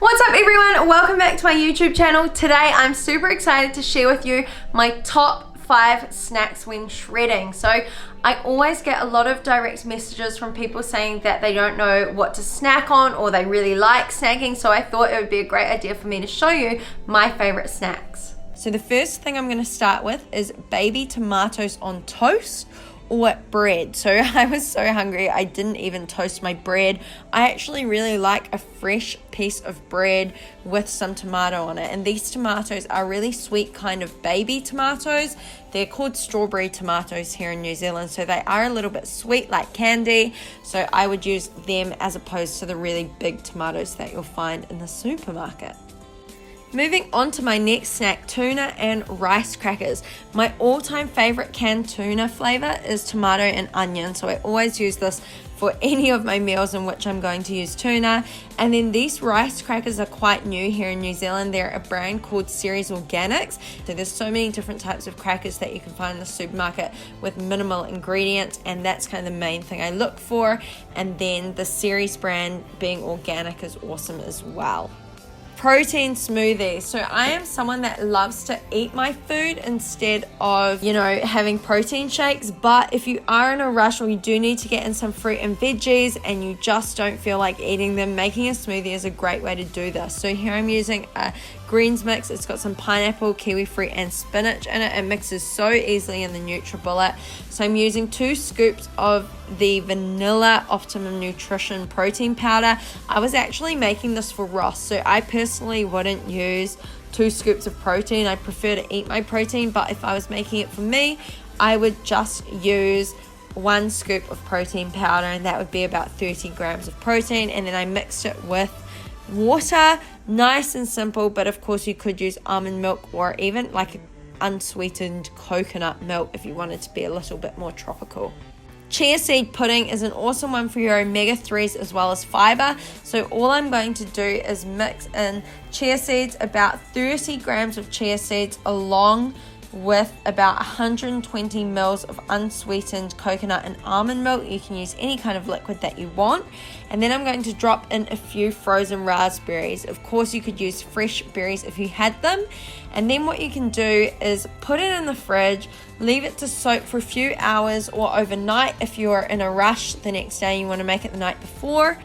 What's up everyone? Welcome back to my YouTube channel. Today I'm super excited to share with you my top 5 snacks when shredding. So I always get a lot of direct messages from people saying that they don't know what to snack on or they really like snacking, so I thought it would be a great idea for me to show you my favorite snacks. So the first thing I'm going to start with is baby tomatoes on toast or bread. So I was so hungry I didn't even toast my bread. I actually really like a fresh piece of bread with some tomato on it, and these tomatoes are really sweet kind of baby tomatoes. They're called strawberry tomatoes here in New Zealand, so they are a little bit sweet like candy, so I would use them as opposed to the really big tomatoes that you'll find in the supermarket. Moving on to my next snack, tuna and rice crackers. My all-time favorite canned tuna flavor is tomato and onion, so I always use this for any of my meals in which I'm going to use tuna. And then these rice crackers are quite new here in New Zealand. They're a brand called Ceres Organics. So there's so many different types of crackers that you can find in the supermarket with minimal ingredients, and that's kind of the main thing I look for. And then the Ceres brand being organic is awesome as well. Protein smoothies. So I am someone that loves to eat my food instead of, having protein shakes. But if you are in a rush or you do need to get in some fruit and veggies and you just don't feel like eating them, making a smoothie is a great way to do this. So here I'm using a greens mix. It's got some pineapple, kiwi fruit and spinach in it. It mixes so easily in the NutriBullet. So I'm using 2 scoops of the vanilla Optimum Nutrition protein powder. I was actually making this for Ross, so I personally wouldn't use 2 scoops of protein. I prefer to eat my protein, but if I was making it for me, I would just use 1 scoop of protein powder, and that would be about 30 grams of protein, and then I mixed it with water. Nice and simple, but of course you could use almond milk or even like unsweetened coconut milk if you wanted to be a little bit more tropical. Chia seed pudding is an awesome one for your omega-3s as well as fiber. So all I'm going to do is mix in chia seeds, about 30 grams of chia seeds along with about 120 mils of unsweetened coconut and almond milk. You can use any kind of liquid that you want. And then I'm going to drop in a few frozen raspberries. Of course, you could use fresh berries if you had them. And then what you can do is put it in the fridge, leave it to soak for a few hours or overnight if you're in a rush the next day, you want to make it the night before.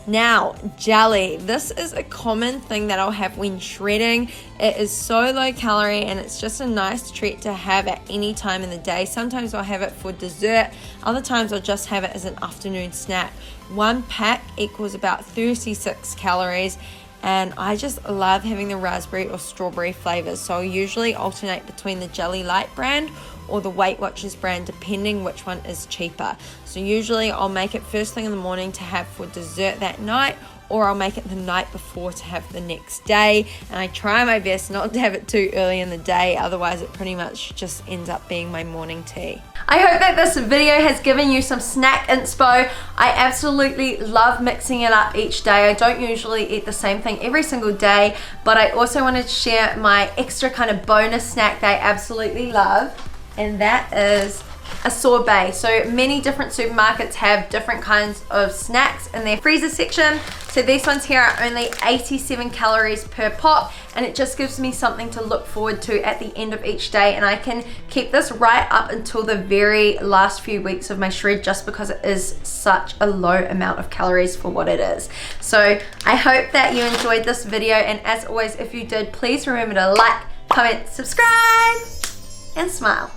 Now, jelly. This is a common thing that I'll have when shredding. It is so low calorie and it's just a nice treat to have at any time in the day. Sometimes I'll have it for dessert. Other times I'll just have it as an afternoon snack. 1 pack equals about 36 calories. And I just love having the raspberry or strawberry flavors. So I'll usually alternate between the Jelly Light brand or the Weight Watchers brand, depending which one is cheaper. So usually I'll make it first thing in the morning to have for dessert that night, or I'll make it the night before to have the next day. And I try my best not to have it too early in the day, otherwise it pretty much just ends up being my morning tea. I hope that this video has given you some snack inspo. I absolutely love mixing it up each day. I don't usually eat the same thing every single day, but I also wanted to share my extra kind of bonus snack that I absolutely love, and that is a sorbet. So many different supermarkets have different kinds of snacks in their freezer section. So these ones here are only 87 calories per pop, and it just gives me something to look forward to at the end of each day, and I can keep this right up until the very last few weeks of my shred just because it is such a low amount of calories for what it is. So I hope that you enjoyed this video, and as always, if you did, please remember to like, comment, subscribe, and smile.